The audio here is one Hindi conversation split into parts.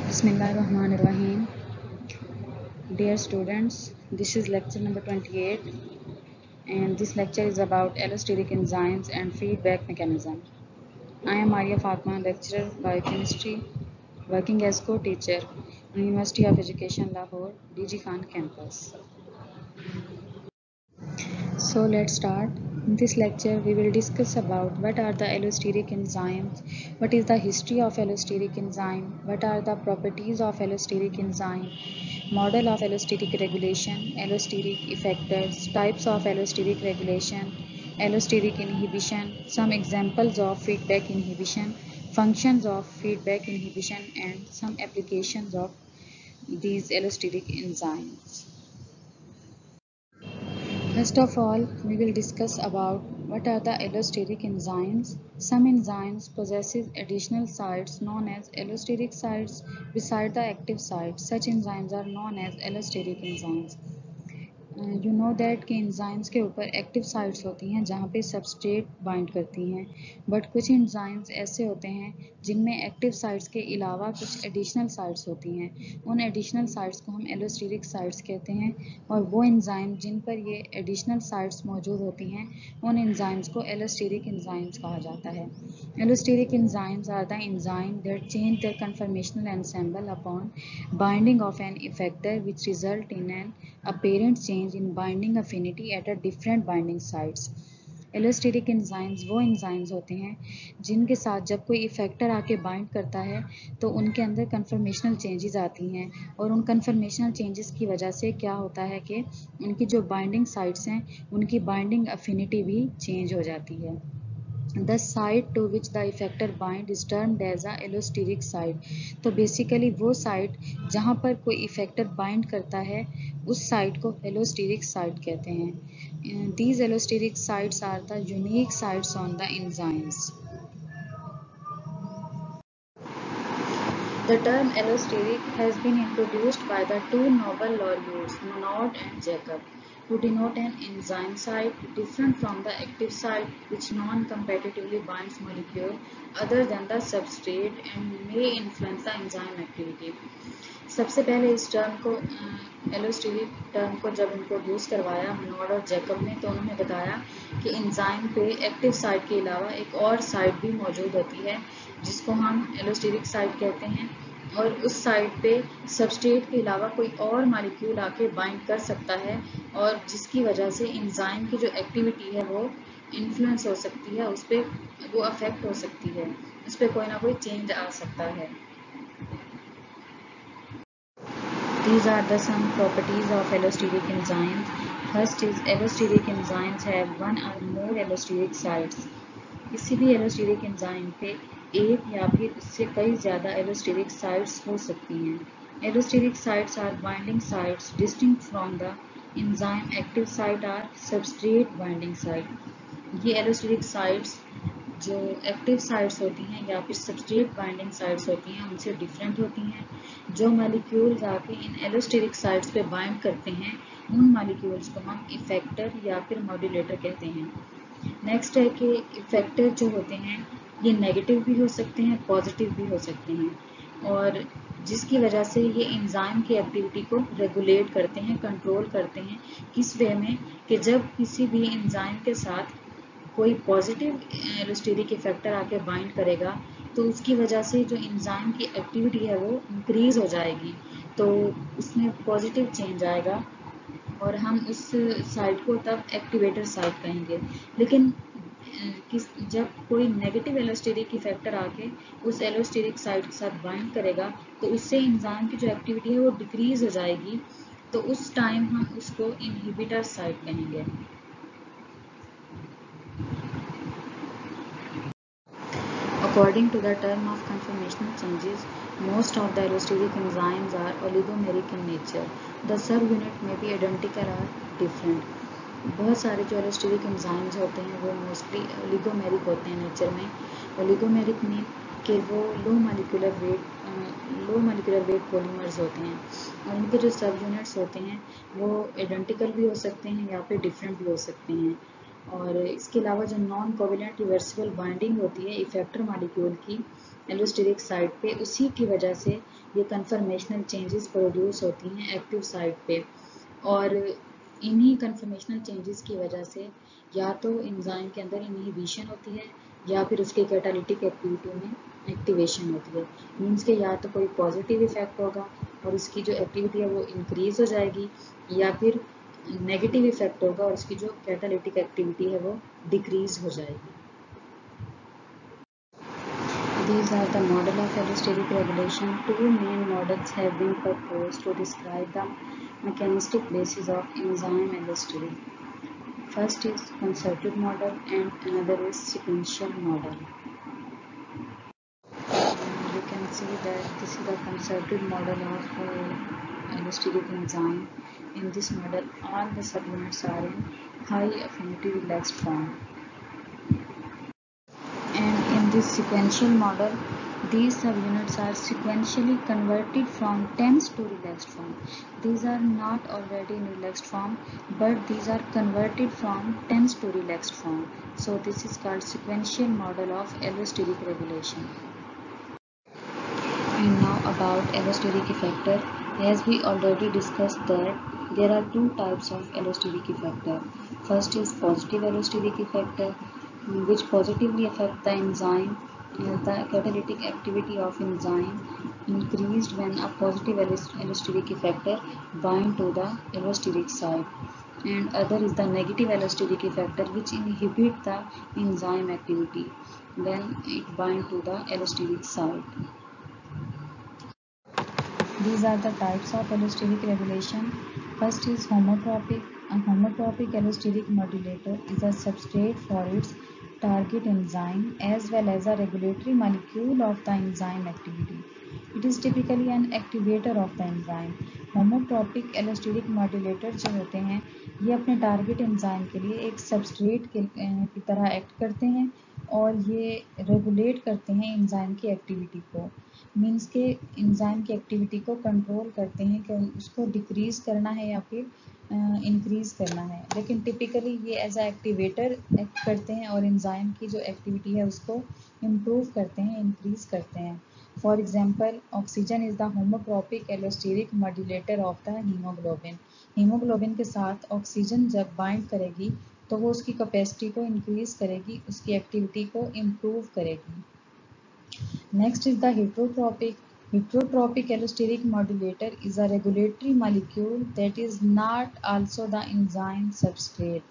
Bismillahirrahmanirrahim. Dear students, this is lecture number 28 and this lecture is about allosteric enzymes and feedback mechanism. I am Arya Fatma, lecturer biochemistry, working as co-teacher in University of Education Lahore, DG Khan campus. So let's start. In this lecture, we will discuss about what are the allosteric enzymes, what is the history of allosteric enzyme, what are the properties of allosteric enzyme, model of allosteric regulation, allosteric effectors, types of allosteric regulation, allosteric inhibition, some examples of feedback inhibition, functions of feedback inhibition, and some applications of these allosteric enzymes. First of all, we will discuss about what are the allosteric enzymes. Some enzymes possesses additional sites known as allosteric sites beside the active site. Such enzymes are known as allosteric enzymes. You know that कि enzymes के ऊपर एक्टिव साइट्स होती हैं जहाँ पे सबस्ट्रेट बाइंड करती हैं, बट कुछ enzymes ऐसे होते हैं जिनमें एक्टिव साइट्स के अलावा कुछ एडिशनल साइट्स होती हैं. उन एडिशनल साइट्स को हम एलोस्टेरिक साइट्स कहते हैं और वो एंजाइम जिन पर ये एडिशनल साइट्स मौजूद होती हैं उन एंजाइम्स को एलोस्टेरिक एंजाइम्स कहा जाता है. Allosteric enzymes are the enzymes that change their conformational ensemble upon binding of an effector, which result in an apparent change in binding affinity at a different binding sites. Allosteric enzymes वो एंजाइम्स होते हैं जिनके साथ जब कोई इफेक्टर आके बाइंड करता है तो उनके अंदर कन्फर्मेशनल चेंजेस आती हैं और उन कन्फर्मेशनल चेंजेस की वजह से क्या होता है कि उनकी जो बाइंडिंग साइट्स हैं उनकी बाइंडिंग अफिनिटी भी चेंज हो जाती है. The site to which the effector bind is termed as a allosteric site. तो बेसिकली वो साइट जहाँ पर कोई इफेक्टर बाइंड करता है उस साइट को एलोस्टेरिक साइट कहते हैं. These allosteric sites are the unique sites on the enzymes. The term allosteric has been introduced by the two Nobel laureates Monod and Jacob to denote an enzyme site different from the active site which non-competitively binds molecule other than the substrate and may influence the enzyme activity. सबसे पहले इस टर्म को एलोस्टेरिक टर्म को जब इंट्रोड्यूस करवाया मनोड और जैकब ने तो उन्होंने बताया कि एंजाइम पे एक्टिव साइट के अलावा एक और साइट भी मौजूद होती है जिसको हम एलोस्टेरिक साइट कहते हैं और उस साइट पे सबस्ट्रेट के अलावा कोई और मॉलिक्यूल आके बाइंड कर सकता है और जिसकी वजह से एंजाइम की जो एक्टिविटी है वो इन्फ्लुएंस हो सकती है, उस पर वो अफेक्ट हो सकती है, उस पर कोई ना कोई चेंज आ सकता है. These are the some properties of allosteric enzymes. First is allosteric enzymes have one or more allosteric sites. किसी भी एलोस्टेरिक एंजाइम पे एक या फिर उससे कई ज़्यादा एलोस्टेरिक साइट्स हो सकती हैं. Allosteric sites are binding sites distinct from the enzyme active site or substrate binding site. ये एलोस्टेरिक साइट्स जो एक्टिव साइट्स होती हैं या फिर सबस्ट्रेट बाइंडिंग साइट्स होती हैं उनसे डिफरेंट होती हैं. जो मॉलिक्यूल्स आके इन एलोस्टेरिक साइट्स पे बाइंड करते हैं उन मॉलिक्यूल्स को हम इफेक्टर या फिर मॉड्यूलेटर कहते हैं. नेक्स्ट है कि इफेक्टर जो होते हैं ये नेगेटिव भी हो सकते हैं, पॉजिटिव भी हो सकते हैं और जिसकी वजह से ये एंजाइम की एक्टिविटी को रेगुलेट करते हैं, कंट्रोल करते हैं. किस वे में कि जब किसी भी एंजाइम के साथ कोई पॉजिटिव एलोस्टेरिक इफेक्टर आके बाइंड करेगा तो उसकी वजह से जो एंजाइम की एक्टिविटी है वो इंक्रीज हो जाएगी, तो उसमें पॉजिटिव चेंज आएगा और हम उस साइट को तब एक्टिवेटर साइट कहेंगे. लेकिन जब कोई नेगेटिव एलोस्टेरिक इफेक्टर आके उस एलोस्टेरिक साइट के साथ बाइंड करेगा तो उससे एंजाइम की जो एक्टिविटी है वो डिक्रीज हो जाएगी, तो उस टाइम हम उसको इनहिबिटर साइट कहेंगे. According to the term of conformational changes, most of the allosteric enzymes are oligomeric in nature. The subunit may be identical or different. बहुत सारे जो एलोस्टेरिक एंजाइम्स होते हैं वो मोस्टली ओलिगोमेरिक होते हैं नेचर में. ओलिगोमेरिक में कि वो लो मोलिकुलर वेट पॉलीमर्स होते हैं और उनके जो सब यूनिट्स होते हैं वो आइडेंटिकल भी हो सकते हैं या फिर डिफरेंट भी हो सकते हैं. और इसके अलावा जो नॉन कोवेलेंट रिवर्सिबल बाइंडिंग होती है इफेक्टर मॉलिक्यूल की एलोस्टेरिक साइट पे, उसी की वजह से ये कन्फर्मेशनल चेंजेस प्रोड्यूस होती हैं एक्टिव साइट पे। और इन्हीं कन्फर्मेशनल चेंजेस की वजह से या तो एंजाइम के अंदर इनहिबिशन होती है या फिर उसके कैटालिटिक एक्टिविटी में एक्टिवेशन होती है। मीन्स के या तो कोई पॉजिटिव इफेक्ट होगा और उसकी जो एक्टिविटी है वो इंक्रीज हो जाएगी, या फिर नेगेटिव इफेक्ट होगा और उसकी जो कैटालिटिक एक्टिविटी है वो डिक्रीज हो जाएगी। These are the model of allosteric regulation. Two main models have been proposed to describe the mechanistic basis of enzyme allostery. First is concerted model and another is sequential model. You can see that this is the concerted model of allosteric enzyme. In this model, all the subunits are in high affinity relaxed form. And in this sequential model, these subunits are sequentially converted from tense to relaxed form. These are not already in relaxed form, but these are converted from tense to relaxed form. So this is called sequential model of allosteric regulation. And now about allosteric effector. As we already discussed that there are two types of allosteric effector. First is positive allosteric effector, which positively affect the enzyme. The catalytic activity of enzyme increased when a positive allosteric effector bind to the allosteric site. And other is the negative allosteric effector, which inhibit the enzyme activity when it bind to the allosteric site. These are the types of allosteric regulation. First is homotropic. A homotropic allosteric modulator is a substrate for its target enzyme as well as a regulatory molecule of the enzyme activity. It is typically an activator of the enzyme. Homotropic allosteric modulator जो होते हैं ये अपने टारगेट एंजाइम के लिए एक सबस्ट्रेट की तरह एक्ट करते हैं और ये रेगुलेट करते हैं एंजाइम की एक्टिविटी को। मीन्स के एंजाइम की एक्टिविटी को कंट्रोल करते हैं कि उसको डिक्रीज करना है या फिर इंक्रीज करना है। लेकिन टिपिकली ये एज अ एक्टिवेटर एक्ट करते हैं और एंजाइम की जो एक्टिविटी है उसको इम्प्रूव करते हैं, इंक्रीज करते हैं। For example, oxygen is the homotropic allosteric modulator of the haemoglobin. Haemoglobin के साथ ऑक्सीजन जब बाइंड करेगी तो वो उसकी कैपेसिटी को इंक्रीज करेगी, उसकी एक्टिविटी को इम्प्रूव करेगी। Next is the heterotropic. Heterotropic allosteric modulator is a regulatory molecule that is not also the enzyme substrate.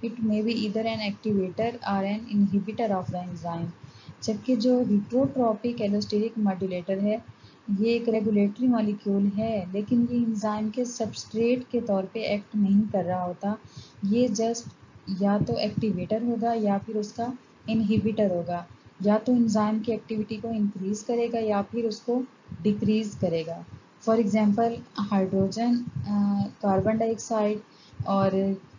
It may be either an activator or an inhibitor of the enzyme. जबकि जो heterotropic allosteric modulator है ये एक रेगुलेटरी मॉलिक्यूल है, लेकिन ये एंजाइम के सबस्ट्रेट के तौर पे एक्ट नहीं कर रहा होता। ये जस्ट या तो एक्टिवेटर होगा या फिर उसका इनहिबिटर होगा, या तो एंजाइम की एक्टिविटी को इंक्रीज करेगा या फिर उसको डिक्रीज करेगा। For example, hydrogen, carbon dioxide और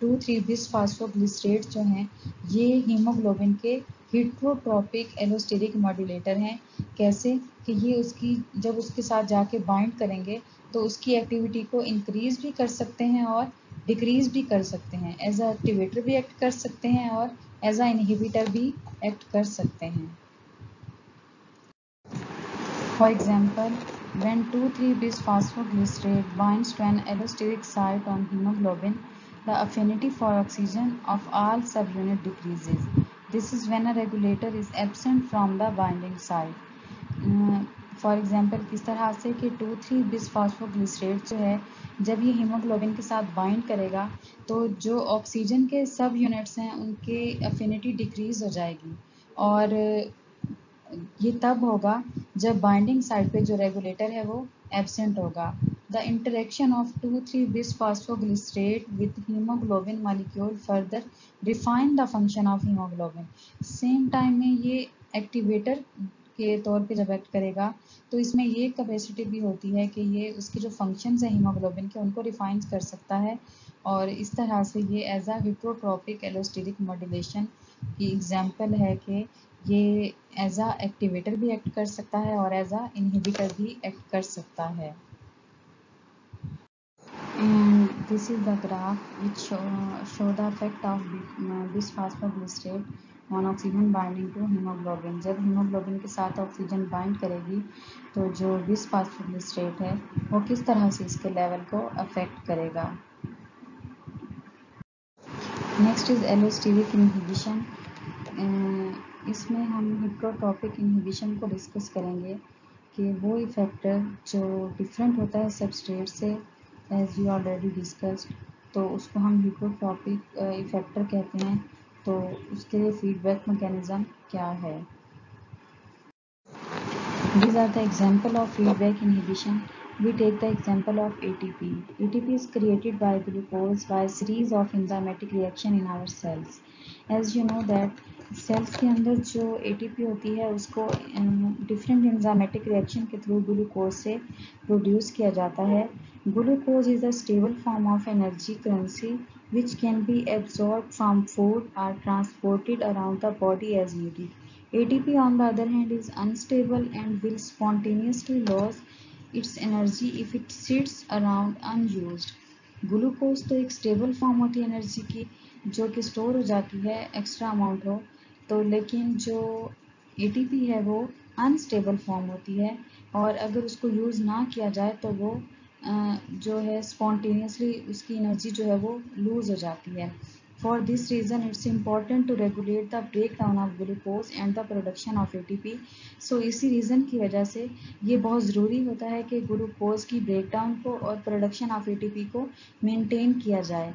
2,3-बिसफॉस्फोग्लिसरेट जो हैं ये हीमोग्लोबिन के हेटेरोट्रोपिक एलोस्टेरिक मॉड्यूलेटर हैं। कैसे कि ये उसकी जब उसके साथ जाके बाइंड करेंगे तो उसकी एक्टिविटी को इंक्रीज भी कर सकते हैं और डिक्रीज भी कर सकते हैं। एज अ एक्टिवेटर भी एक्ट कर सकते हैं और एज अ इनहिबिटर भी एक्ट कर सकते हैं। For example, when 2,3-bisphosphoglycerate binds to an allosteric site on hemoglobin, the affinity for oxygen of all subunit decreases. This is when a regulator is absent from the binding site. For example, किस तरह से कि 2,3-बिसफॉस्फोग्लिसरेट जो है जब ये हीमोग्लोबिन के साथ बाइंड करेगा तो जो ऑक्सीजन के सब यूनिट्स हैं उनकी अफिनिटी डिक्रीज हो जाएगी, और ये तब होगा जब बाइंडिंग साइट पे जो रेगुलेटर है वो एब्सेंट होगा। The interaction of two three bisphosphoglycerate with haemoglobin molecule further refine the function of haemoglobin. Same time में ये एक्टिवेटर के तौर पे जब एक्ट करेगा तो इसमें ये कैपेसिटी भी होती है कि ये उसके जो फंक्शंस हैं हीमोग्लोबिन के उनको रिफाइन कर सकता है, और इस तरह से ये एज अ हेटेरोट्रोपिक एलोस्टेरिक मॉड्यूलेशन की एग्जांपल है कि ये एज अ एक्टिवेटर भी एक्ट कर सकता है और एज अ इनहिबिटर भी एक्ट कर सकता है। And this is the graph which show the effect of bisphosphoglycerate on oxygen binding to haemoglobin. जब हीमोग्लोबिन के साथ ऑक्सीजन बाइंड करेगी तो जो बिसफॉस्फोलिस्टेट है वो किस तरह से इसके लेवल को अफेक्ट करेगा। Next is allosteric inhibition. इसमें हम हिप्नोट्रॉपिक इनहिबिशन को डिस्कस करेंगे कि वो इफेक्टर जो डिफरेंट होता है सबस्ट्रेट से, एज वी ऑलरेडी डिस्कस्ड, तो उसको हम हिप्नोट्रॉपिक इफेक्टर कहते हैं। तो उसके लिए फीडबैक मैकेनिज्म क्या है। These are the example of feedback inhibition. We take the example of ATP. ATP is created by glucose by a series of enzymatic reaction in our cells. As you know that cells के अंदर जो ATP होती है उसको different enzymatic reaction के through glucose से produce किया जाता है. Glucose is a stable form of energy currency which can be absorbed from food or transported around the body as needed. ATP on the other hand is unstable and will spontaneously lose its energy if it sits around unused. Glucose तो एक स्टेबल फॉर्म होती है एनर्जी की जो कि स्टोर हो जाती है एक्स्ट्रा अमाउंट हो, तो लेकिन जो ATP है वो अनस्टेबल फॉर्म होती है और अगर उसको यूज़ ना किया जाए तो वो जो है स्पॉन्टेनियसली उसकी एनर्जी जो है वो लूज हो जाती है। For this reason, it's important to regulate the breakdown of glucose and the production of ATP. So इसी रीज़न की वजह से ये बहुत ज़रूरी होता है कि ग्लूकोज की ब्रेकडाउन को और प्रोडक्शन ऑफ ATP को मेंटेन किया जाए।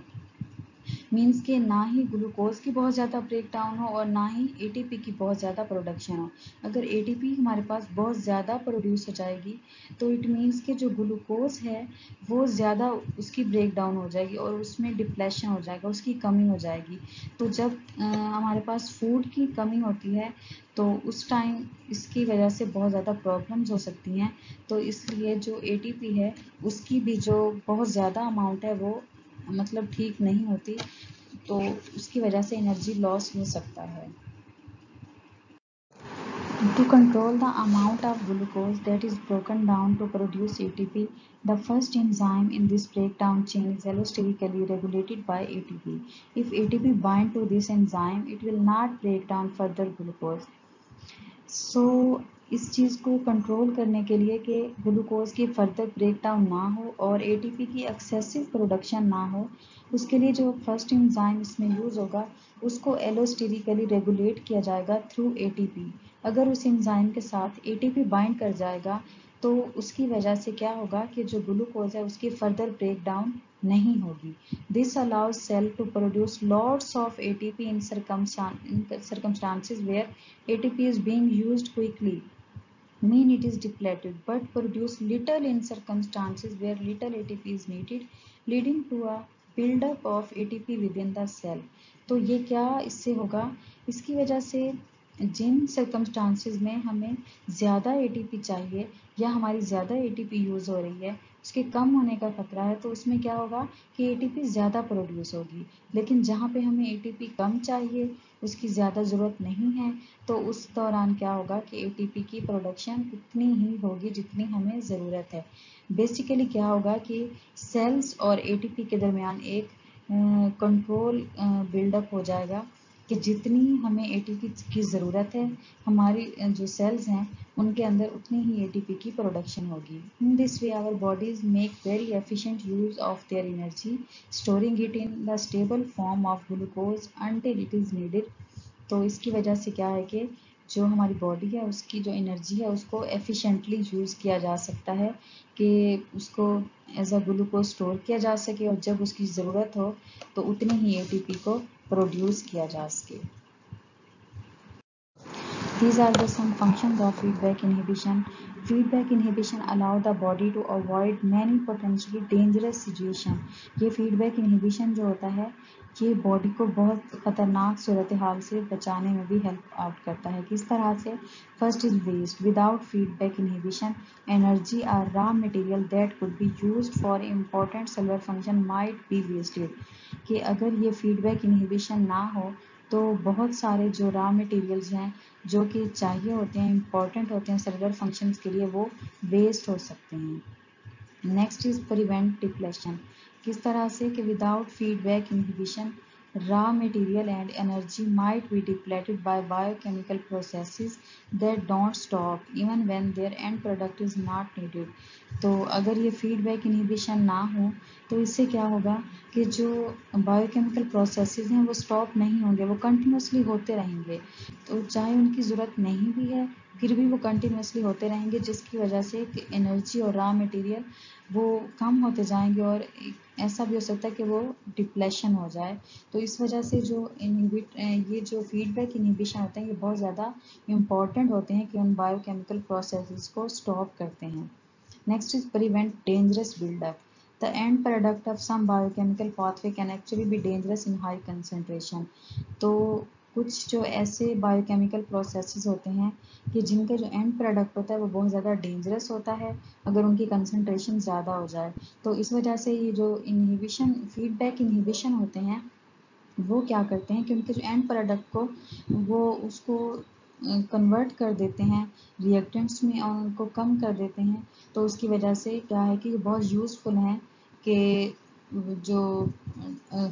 मीन्स कि ना ही ग्लूकोज की बहुत ज़्यादा ब्रेकडाउन हो और ना ही ATP की बहुत ज़्यादा प्रोडक्शन हो। अगर ATP हमारे पास बहुत ज़्यादा प्रोड्यूस हो जाएगी तो इट मीन्स कि जो ग्लूकोज है वो ज़्यादा उसकी ब्रेकडाउन हो जाएगी और उसमें डिप्लेशन हो जाएगा, उसकी कमी हो जाएगी। तो जब हमारे पास फूड की कमी होती है तो उस टाइम इसकी वजह से बहुत ज़्यादा प्रॉब्लम्स हो सकती हैं। तो इसलिए जो ATP है उसकी भी जो बहुत ज़्यादा अमाउंट है वो मतलब ठीक नहीं होती, तो उसकी वजह से एनर्जी लॉस हो सकता है। To control the amount of glucose that is broken down to produce ATP, the first enzyme in this breakdown chain is allosterically regulated by ATP. If ATP bind to this enzyme, it will not break down further glucose. इस चीज़ को कंट्रोल करने के लिए कि ग्लूकोज की फर्दर ब्रेकडाउन ना हो और ATP की एक्सेसिव प्रोडक्शन ना हो, उसके लिए जो फर्स्ट एंजाइम इसमें यूज़ होगा उसको एलोस्टेरिकली रेगुलेट किया जाएगा थ्रू ATP। अगर उस एंजाइम के साथ ATP बाइंड कर जाएगा तो उसकी वजह से क्या होगा कि जो ग्लूकोज है उसकी फर्दर ब्रेकडाउन नहीं होगी। This allows cell to produce lots of ATP in circumstances where ATP is being used quickly, mean it is depleted, but produce little in circumstances where little ATP is needed, leading to a buildup of ATP within the cell. तो ये क्या इससे होगा, इसकी वजह से जिन सर्कमस्टांसेस में हमें ज़्यादा ATP चाहिए या हमारी ज़्यादा ATP यूज़ हो रही है उसके कम होने का खतरा है, तो उसमें क्या होगा कि ATP ज़्यादा प्रोड्यूस होगी। लेकिन जहाँ पे हमें ATP कम चाहिए, उसकी ज़्यादा ज़रूरत नहीं है, तो उस दौरान क्या होगा कि ATP की प्रोडक्शन उतनी ही होगी जितनी हमें ज़रूरत है। बेसिकली क्या होगा कि सेल्स और ATP के दरमियान एक कंट्रोल बिल्डअप हो जाएगा कि जितनी हमें ATP की ज़रूरत है हमारी जो सेल्स हैं उनके अंदर उतनी ही ATP की प्रोडक्शन होगी। In this way our bodies make very efficient use of their energy, storing it in the stable form of glucose until it is needed. तो इसकी वजह से क्या है कि जो हमारी बॉडी है उसकी जो एनर्जी है उसको एफिशिएंटली यूज़ किया जा सकता है कि उसको एज अ ग्लूकोज स्टोर किया जा सके और जब उसकी ज़रूरत हो तो उतनी ही ATP को प्रोड्यूस किया जा सके। These are the some functions of feedback inhibition. Feedback inhibition allow the body to avoid many potentially dangerous situations. ये feedback inhibition जो होता है ये बॉडी को बहुत ख़तरनाक सूरत हाल से बचाने में भी हेल्प आउट करता है। किस तरह से? First is waste. Without feedback inhibition energy और raw material that could be used for important cellular function might be wasted. कि अगर ये फीडबैक इनहिबिशन ना हो तो बहुत सारे जो रॉ मटेरियल्स हैं जो कि चाहिए होते हैं, इम्पॉर्टेंट होते हैं सेलुलर फंक्शंस के लिए, वो वेस्ट हो सकते हैं। Next is prevent depletion. किस तरह से? कि without feedback inhibition raw material and energy might be depleted by biochemical processes that don't stop even when their end product is not needed. तो अगर ये फीडबैक इनहिबिशन ना हो तो इससे क्या होगा कि जो बायोकेमिकल प्रोसेसेस हैं वो स्टॉप नहीं होंगे, वो कंटिन्यूसली होते रहेंगे। तो चाहे उनकी ज़रूरत नहीं भी है फिर भी वो कंटिन्यूसली होते रहेंगे, जिसकी वजह से एनर्जी और रॉ मटेरियल वो कम होते जाएंगे और ऐसा भी हो सकता है कि वो डिप्लेशन हो जाए। तो इस वजह से जो ये जो फीडबैक इनहिबिशन होते हैं ये बहुत ज़्यादा इम्पॉर्टेंट होते हैं कि उन बायोकेमिकल प्रोसेसेस को स्टॉप करते हैं। Next is prevent dangerous buildup. The end product of some biochemical pathway can actually be dangerous in high concentration. तो कुछ जो ऐसे बायोकेमिकल प्रोसेसेस होते हैं कि जिनका जो एंड प्रोडक्ट होता है वो बहुत ज़्यादा डेंजरस होता है अगर उनकी कंसंट्रेशन ज़्यादा हो जाए। तो इस वजह से ये जो इनहिबिशन फीडबैक इनहिबिशन होते हैं वो क्या करते हैं कि उनके जो एंड प्रोडक्ट को वो उसको कन्वर्ट कर देते हैं रिएक्टेंट्स में और उनको कम कर देते हैं। तो उसकी वजह से क्या है कि बहुत यूज़फुल हैं कि जो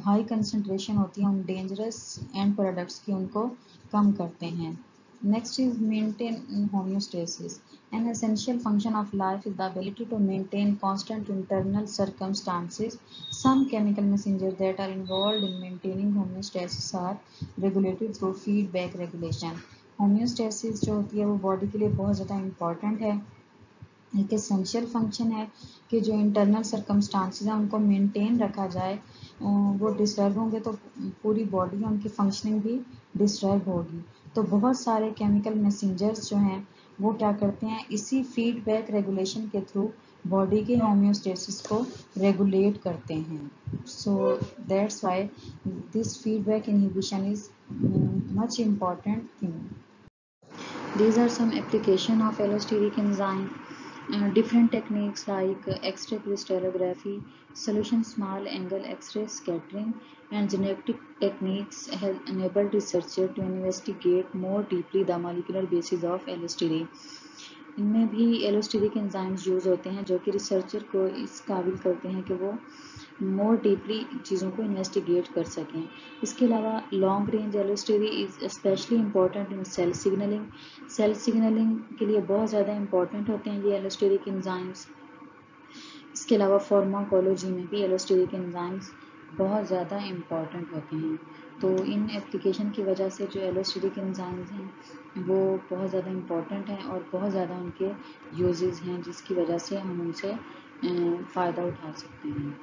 हाई कंसंट्रेशन होती है उन डेंजरस एंड प्रोडक्ट्स की उनको कम करते हैं। Next is maintain homeostasis. An essential function of life is the ability to maintain constant internal circumstances. Some chemical messengers that are involved in maintaining homeostasis are regulated through feedback regulation. Homeostasis जो होती है वो बॉडी के लिए बहुत ज़्यादा इम्पॉर्टेंट है, एक एसेंशियल फंक्शन है कि जो इंटरनल सर्कमस्टांसेस हैं उनको मेंटेन रखा जाए। वो डिस्टर्ब होंगे तो पूरी बॉडी उनकी फंक्शनिंग भी डिस्टर्ब होगी। तो बहुत सारे केमिकल मैसेंजर्स जो हैं वो क्या करते हैं इसी फीडबैक रेगुलेशन के थ्रू बॉडी के होम्योस्टेसिस को रेगुलेट करते हैं। So that's why this feedback inhibition is much important thing. These are some application of allosteric enzyme. Different techniques like X-ray crystallography, solution small angle X-ray scattering, and genetic techniques have enabled researchers to investigate more deeply the molecular basis of allosteric. इनमें भी एलोस्टेरिक एंजाइम्स यूज़ होते हैं जो कि रिसर्चर को इस काबिल करते हैं कि वो मोर डीपली चीज़ों को इन्वेस्टिगेट कर सकें। इसके अलावा long range allostery is specially important in cell signalling. Cell signalling के लिए बहुत ज़्यादा इम्पॉर्टेंट होते हैं ये एलोस्टेरिक एंजाइम्स। इसके अलावा फार्माकोलॉजी में भी एलोस्टेरिक एंजाइम्स बहुत ज़्यादा इम्पॉर्टेंट होते हैं। तो इन एप्लीकेशन की वजह से जो एलोस्टेरिक एंजाइम्स हैं वो बहुत ज़्यादा इम्पॉर्टेंट हैं और बहुत ज़्यादा उनके यूजेस हैं जिसकी वजह से हम उनसे फ़ायदा उठा सकते हैं।